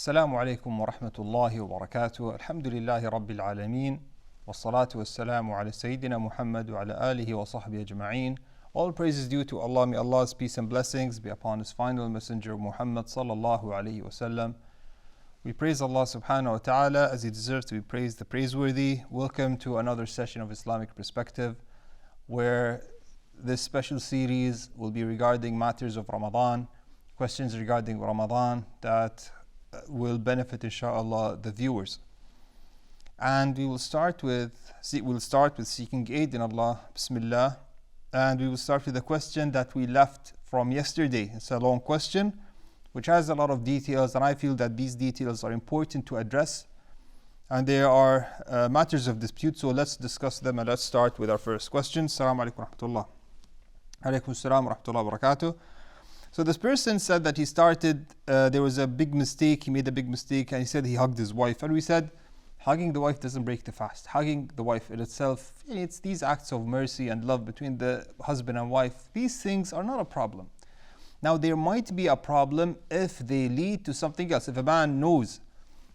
السلام عليكم ورحمة الله وبركاته. الحمد لله رب العالمين والصلاة والسلام على سيدنا محمد وعلى آله وصحبه أجمعين. All praise is due to Allah. May Allah's peace and blessings be upon His final messenger Muhammad sallallahu alayhi wasallam. We praise Allah subhanahu wa ta'ala as He deserves to be praised, the praiseworthy. Welcome to another session of Islamic Perspective, where this special series will be regarding matters of Ramadan, questions regarding Ramadan that will benefit inshallah the viewers. And we will start with seeking aid in Allah, Bismillah. And we will start with a question that we left from yesterday. It's a long question which has a lot of details, and I feel that these details are important to address, and there are matters of dispute, so let's discuss them. And let's start with our first question. Assalamu alaikum wa rahmatullah. Alaikum assalam wa rahmatullah wa barakatuh. So this person said that he started, there was a big mistake, he made a big mistake, and he said he hugged his wife. And we said, hugging the wife doesn't break the fast. Hugging the wife in itself, it's these acts of mercy and love between the husband and wife. These things are not a problem. Now there might be a problem if they lead to something else. If a man knows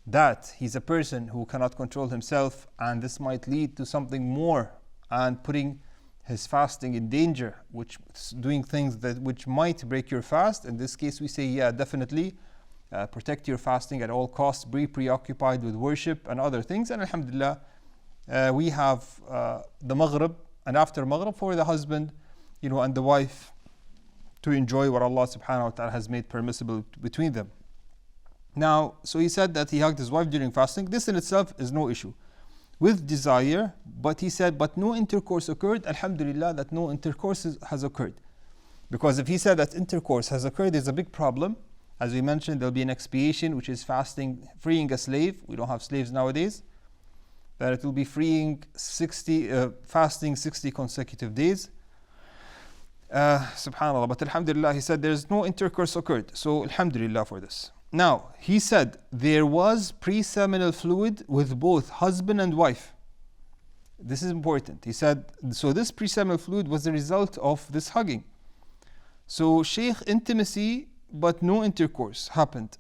that he's a person who cannot control himself, and this might lead to something more and putting his fasting in danger, which doing things which might break your fast. In this case, we say, yeah, definitely protect your fasting at all costs. Be preoccupied with worship and other things. And alhamdulillah, we have the Maghrib, and after Maghrib for the husband, and the wife to enjoy what Allah subhanahu wa ta'ala has made permissible between them. Now, so he said that he hugged his wife during fasting. This in itself is no issue. With desire, but he said, but no intercourse occurred. Alhamdulillah that no intercourse has occurred. Because if he said that intercourse has occurred, there's a big problem. As we mentioned, there'll be an expiation, which is fasting, freeing a slave. We don't have slaves nowadays. That it will be freeing fasting 60 consecutive days. Subhanallah. But alhamdulillah, he said there's no intercourse occurred. So alhamdulillah for this. Now, he said there was pre-seminal fluid with both husband and wife. This is important. He said, so this pre-seminal fluid was the result of this hugging. So, Shaykh, intimacy, but no intercourse happened,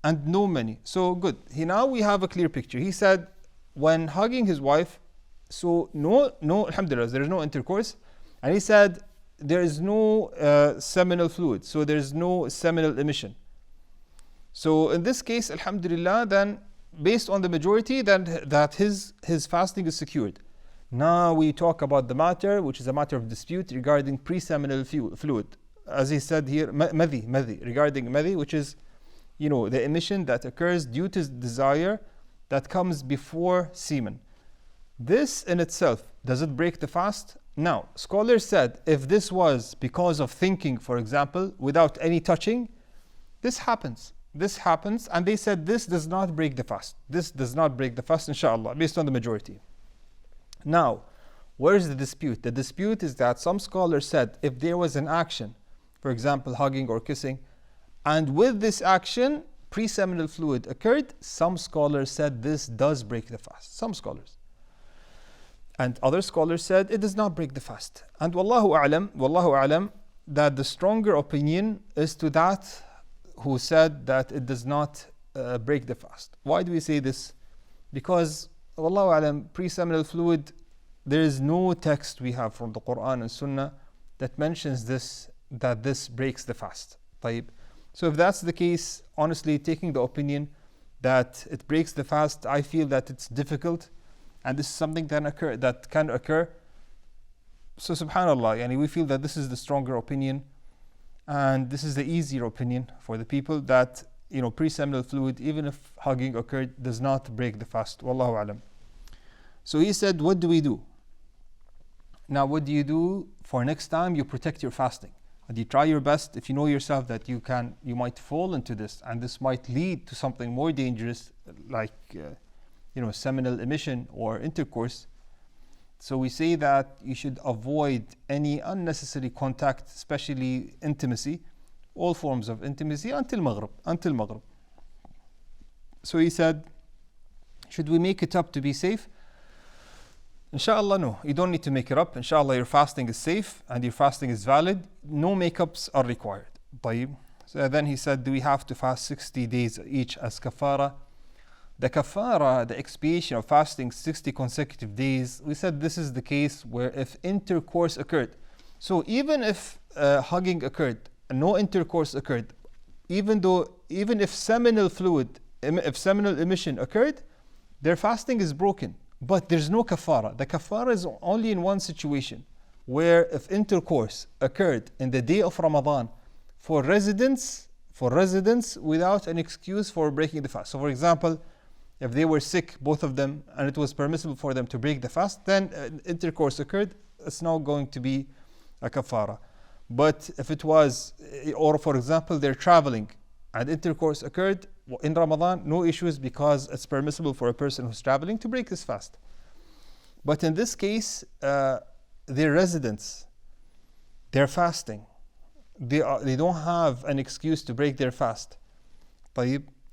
and no many. So, good. Now we have a clear picture. He said, when hugging his wife, so no, alhamdulillah, there is no intercourse. And he said, there is no seminal fluid, so there is no seminal emission. So in this case, alhamdulillah, then based on the majority, then that his fasting is secured. Now we talk about the matter, which is a matter of dispute regarding pre-seminal fluid. As he said here, madhi, regarding madhi, which is, the emission that occurs due to desire that comes before semen. This in itself, does it break the fast? Now, scholars said if this was because of thinking, for example, without any touching, this happens. And they said this does not break the fast. This does not break the fast, inshallah, based on the majority. Now, where is the dispute? The dispute is that some scholars said if there was an action, for example, hugging or kissing, and with this action, pre-seminal fluid occurred, some scholars said this does break the fast. Some scholars. And other scholars said it does not break the fast. And wallahu a'lam, that the stronger opinion is to that who said that it does not break the fast. Why do we say this? Because, wallahu alam, pre-seminal fluid, there is no text we have from the Quran and Sunnah that mentions that this breaks the fast. طيب. So if that's the case, honestly, taking the opinion that it breaks the fast, I feel that it's difficult, and this is something that can occur. So subhanallah, we feel that this is the stronger opinion. And this is the easier opinion for the people that, pre-seminal fluid, even if hugging occurred, does not break the fast. Wallahu alam. So he said, what do we do? Now, what do you do for next time? You protect your fasting. And you try your best, if you know yourself that you might fall into this, and this might lead to something more dangerous, like, seminal emission or intercourse. So we say that you should avoid any unnecessary contact, especially intimacy, all forms of intimacy until Maghrib. So he said, should we make it up to be safe? Inshallah, no. You don't need to make it up. Inshallah, your fasting is safe and your fasting is valid. No makeups are required. طيب. So then he said, do we have to fast 60 days each as kafara? The kafara, the expiation of fasting 60 consecutive days, we said this is the case where if intercourse occurred. So even if hugging occurred, no intercourse occurred, even if seminal fluid, if seminal emission occurred, their fasting is broken. But there's no kafara. The kafara is only in one situation, where if intercourse occurred in the day of Ramadan for residents without an excuse for breaking the fast. So for example, if they were sick, both of them, and it was permissible for them to break the fast, then intercourse occurred, it's not going to be a kafara. But if it was, or for example, they're traveling and intercourse occurred in Ramadan, no issues, because it's permissible for a person who's traveling to break his fast. But in this case, they're residents, they're fasting. They don't have an excuse to break their fast.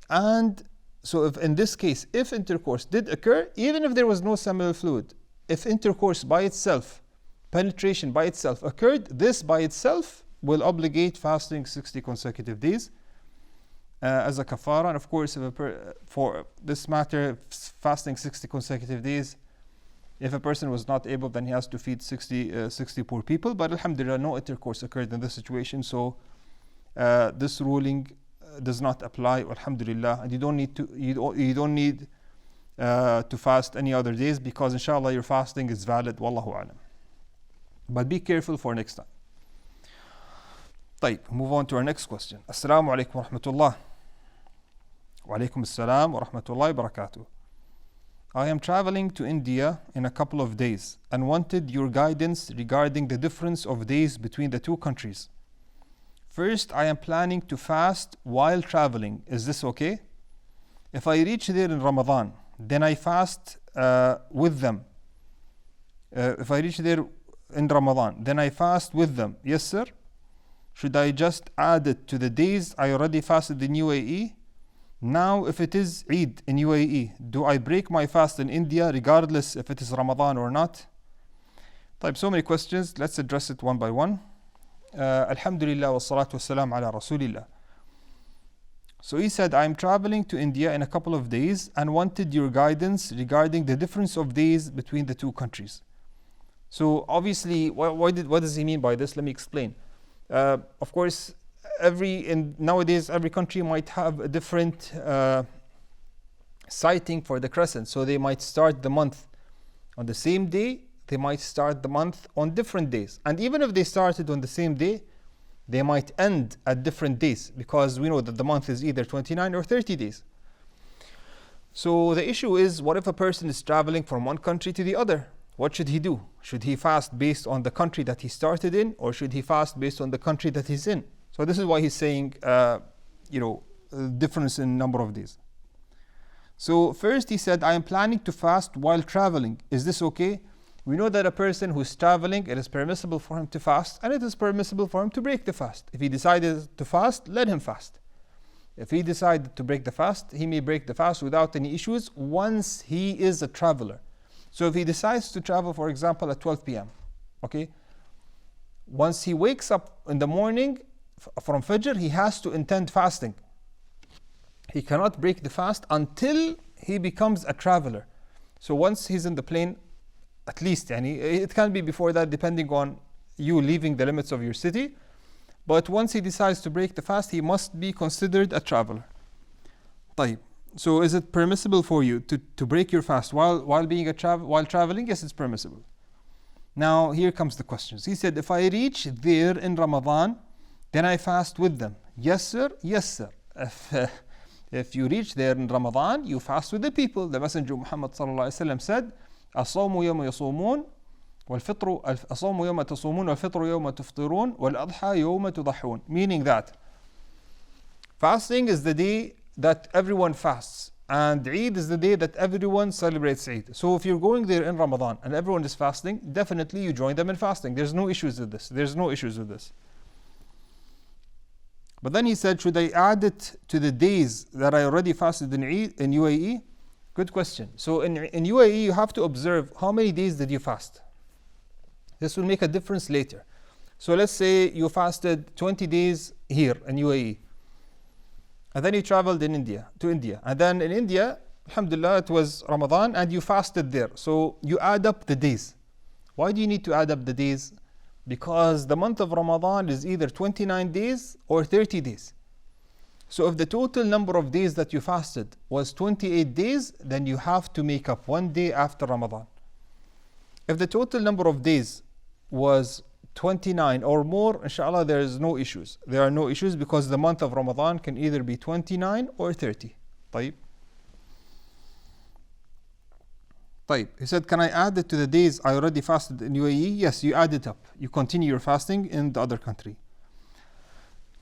And so if in this case, if intercourse did occur, even if there was no seminal fluid, if intercourse by itself, penetration by itself occurred, this by itself will obligate fasting 60 consecutive days as a kafara. And of course, for this matter, fasting 60 consecutive days, if a person was not able, then he has to feed 60 poor people. But alhamdulillah, no intercourse occurred in this situation, so this ruling does not apply, alhamdulillah, and you don't need to fast any other days, because inshallah your fasting is valid, wallahu alam. But be careful for next time. طيب, move on to our next question. Assalamu alaikum wa rahmatullah. Wa alaikum assalam wa rahmatullahi wa barakatuh. I am traveling to India in a couple of days and wanted your guidance regarding the difference of days between the two countries. First, I am planning to fast while traveling. Is this okay? If I reach there in Ramadan, then I fast with them. If I reach there in Ramadan, then I fast with them. Yes, sir. Should I just add it to the days I already fasted in UAE? Now, if it is Eid in UAE, do I break my fast in India regardless if it is Ramadan or not? طيب, so many questions. Let's address it one by one. Alhamdulillah wa salatu wa salam ala Rasulillah. So he said, I'm traveling to India in a couple of days and wanted your guidance regarding the difference of days between the two countries. So obviously, what does he mean by this? Let me explain. Of course, nowadays every country might have a different sighting for the crescent. So they might start the month on the same day, they might start the month on different days. And even if they started on the same day, they might end at different days, because we know that the month is either 29 or 30 days. So the issue is, what if a person is traveling from one country to the other? What should he do? Should he fast based on the country that he started in, or should he fast based on the country that he's in? So this is why he's saying, difference in number of days. So first he said, I am planning to fast while traveling. Is this okay? We know that a person who's traveling, it is permissible for him to fast, and it is permissible for him to break the fast. If he decided to fast, let him fast. If he decided to break the fast, he may break the fast without any issues once he is a traveler. So if he decides to travel, for example, at 12 p.m., okay, once he wakes up in the morning from Fajr, he has to intend fasting. He cannot break the fast until he becomes a traveler. So once he's in the plane, at least, it can be before that, depending on you leaving the limits of your city. But once he decides to break the fast, he must be considered a traveler. طيب. So is it permissible for you to break your fast while traveling? Yes, it's permissible. Now here comes the questions. He said, if I reach there in Ramadan, then I fast with them. Yes, sir. Yes, sir. If you reach there in Ramadan, you fast with the people. The Messenger Muhammad ﷺ said, الصوم يوم يصومون والفطر الصوم يوم تصومون والفطر يوم تفطرون والأضحى يوم تضحون. Meaning that fasting is the day that everyone fasts, and Eid is the day that everyone celebrates Eid. So if you're going there in Ramadan and everyone is fasting, definitely you join them in fasting. There's no issues with this. But then he said, should I add it to the days that I already fasted in Eid in UAE? Good question. So in UAE, you have to observe how many days did you fast. This will make a difference later. So let's say you fasted 20 days here in UAE, and then you traveled to India, and then in India, alhamdulillah, it was Ramadan, and you fasted there. So you add up the days. Why do you need to add up the days? Because the month of Ramadan is either 29 days or 30 days. So if the total number of days that you fasted was 28 days, then you have to make up one day after Ramadan. If the total number of days was 29 or more, inshallah, there is no issues. There are no issues because the month of Ramadan can either be 29 or 30. طيب. He said, can I add it to the days I already fasted in UAE? Yes, you add it up. You continue your fasting in the other country.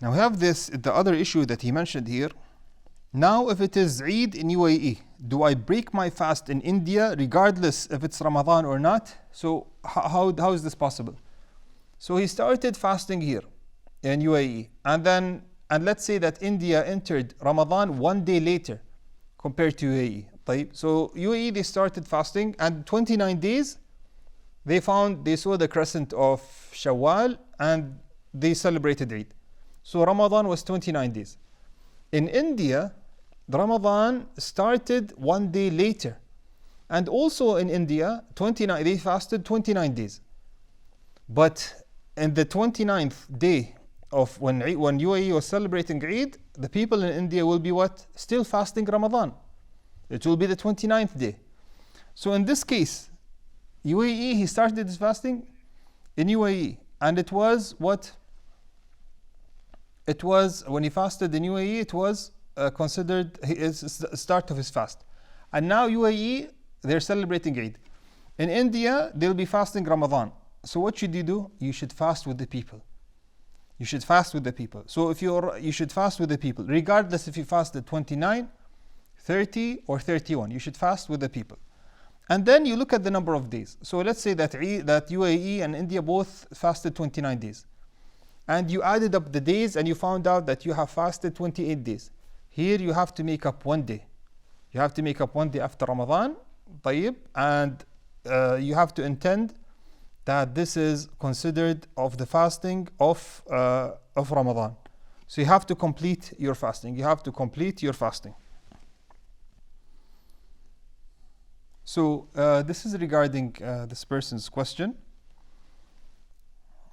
Now we have the other issue that he mentioned here. Now if it is Eid in UAE, do I break my fast in India regardless if it's Ramadan or not? So how is this possible? So he started fasting here in UAE, and let's say that India entered Ramadan one day later compared to UAE. So UAE, they started fasting, and 29 days they saw the crescent of Shawwal, and they celebrated Eid. So Ramadan was 29 days. In India, the Ramadan started one day later, and also in India, they fasted 29 days. But in the 29th day of when UAE was celebrating Eid, the people in India will be what? Still fasting Ramadan. It will be the 29th day. So in this case, UAE, he started his fasting in UAE, and it was what? It was, when he fasted in UAE, it was considered his start of his fast. And now UAE, they're celebrating Eid. In India, they'll be fasting Ramadan. So what should you do? You should fast with the people. You should fast with the people. So you should fast with the people, regardless if you fasted 29, 30 or 31. You should fast with the people. And then you look at the number of days. So let's say that UAE and India both fasted 29 days. And you added up the days and you found out that you have fasted 28 days. Here you have to make up one day. You have to make up one day after Ramadan. طيب, and you have to intend that this is considered of the fasting of Ramadan. So you have to complete your fasting. You have to complete your fasting. So this is regarding this person's question.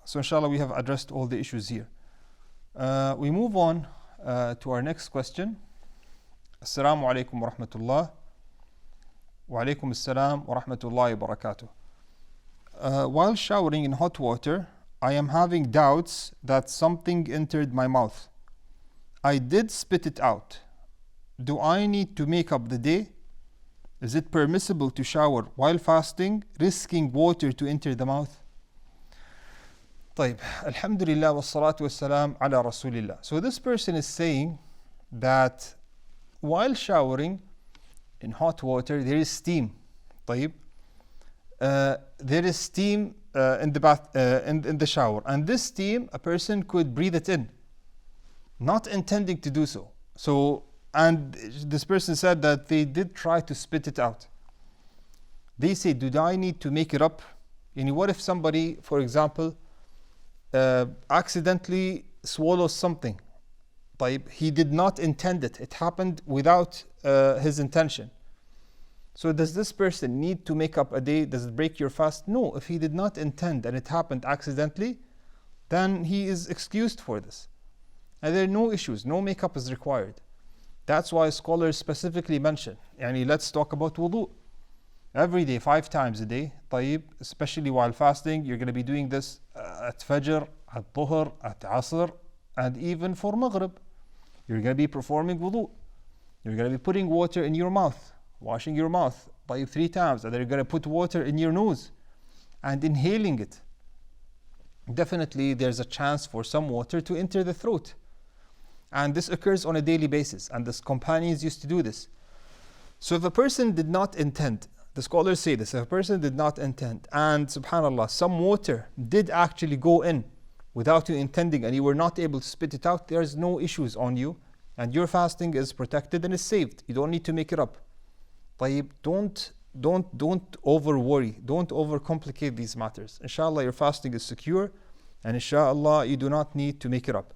So inshallah, we have addressed all the issues here. We move on to our next question. Assalamu alaikum wa rahmatullah. Wa alaikum assalam wa rahmatullahi wa barakatuh. While showering in hot water, I am having doubts that something entered my mouth. I did spit it out. Do I need to make up the day? Is it permissible to shower while fasting, risking water to enter the mouth? طيب, alhamdulillah wa salatu wa salam ala rasulillah. So this person is saying that while showering in hot water, there is steam. طيب. There is steam in the bath, in the shower, and this steam, a person could breathe it in, not intending to do so. And this person said that they did try to spit it out. They say, do I need to make it up? What if somebody, for example, accidentally swallows something? He did not intend it. It happened without his intention. So does this person need to make up a day? Does it break your fast? No. If he did not intend and it happened accidentally, then he is excused for this. And there are no issues. No makeup is required. That's why scholars specifically mention, let's talk about wudu. Every day, 5 times a day, طيب, especially while fasting, you're going to be doing this at Fajr, at Dhuhr, at Asr, and even for Maghrib. You're going to be performing wudu. You're going to be putting water in your mouth, washing your mouth 3 times, and then you're going to put water in your nose and inhaling it. Definitely, there's a chance for some water to enter the throat. And this occurs on a daily basis, and the companions used to do this. So if a person did not intend, the scholars say this, if a person did not intend, and subhanAllah, some water did actually go in without you intending, and you were not able to spit it out, there's no issues on you, and your fasting is protected and is saved. You don't need to make it up. Don't over worry, don't overcomplicate these matters. Inshallah, your fasting is secure, And inshallah, you do not need to make it up.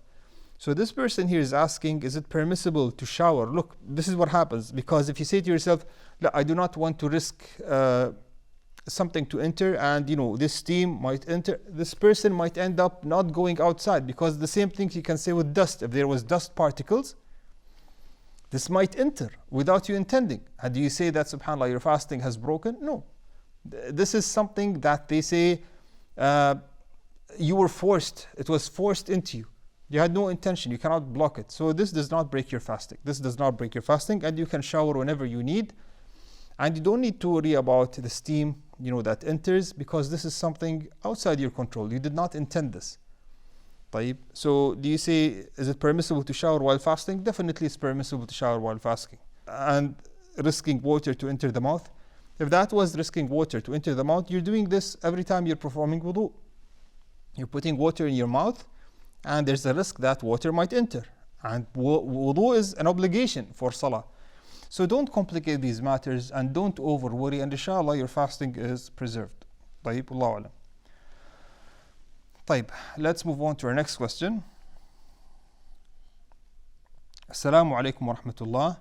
So this person here is asking, is it permissible to shower? Look, this is what happens. Because if you say to yourself, I do not want to risk something to enter, and this steam might enter, this person might end up not going outside, because the same thing you can say with dust. If there was dust particles, this might enter without you intending. And do you say that, subhanAllah, your fasting has broken? No. This is something that they say you were forced, it was forced into you. You had no intention, you cannot block it. So this does not break your fasting. This does not break your fasting, and you can shower whenever you need. And you don't need to worry about the steam, that enters, because this is something outside your control. You did not intend this. So do you say, is it permissible to shower while fasting? Definitely it's permissible to shower while fasting. And risking water to enter the mouth, if that was risking water to enter the mouth, you're doing this every time you're performing wudu. You're putting water in your mouth, and there's a risk that water might enter. And wudu is an obligation for salah. So don't complicate these matters and don't over worry, and inshallah your fasting is preserved. طيب, Allahu alam. طيب, let's move on to our next question. Assalamu alaikum wa rahmatullah.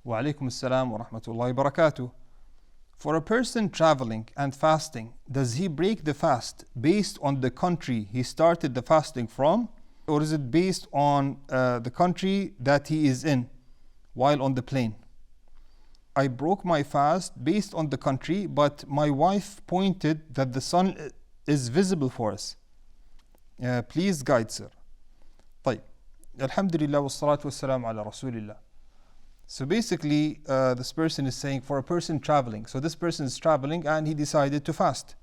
Wa alaikum assalam wa rahmatullahi wa barakatuh. For a person traveling and fasting, does he break the fast based on the country he started the fasting from, or is it based on the country that he is in while on the plane? I broke my fast based on the country, but my wife pointed that the sun is visible for us. Please guide, sir. طيب. Alhamdulillah wa salatu wa salam ala rasulillah. So basically, this person is saying, for a person traveling. So this person is traveling and he decided to fast.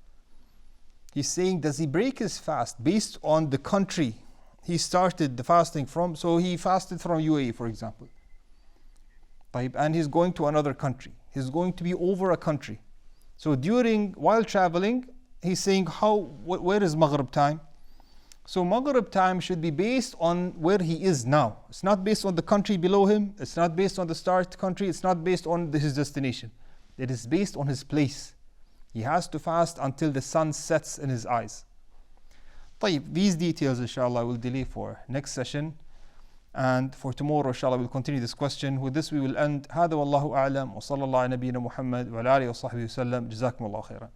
He's saying, does he break his fast based on the country he started the fasting from? So he fasted from UAE, for example. And he's going to another country. He's going to be over a country. So while traveling, he's saying, where is Maghrib time? So Maghrib time should be based on where he is now. It's not based on the country below him. It's not based on the start country. It's not based on his destination. It is based on his place. He has to fast until the sun sets in his eyes. طيب, these details, inshallah, will delay for next session. And for tomorrow, inshallah, we'll continue this question. With this, we will end. هذا والله أعلم وصلى الله على نبينا محمد وعلى آله وصحبه وسلم. جزاكم الله خيرا.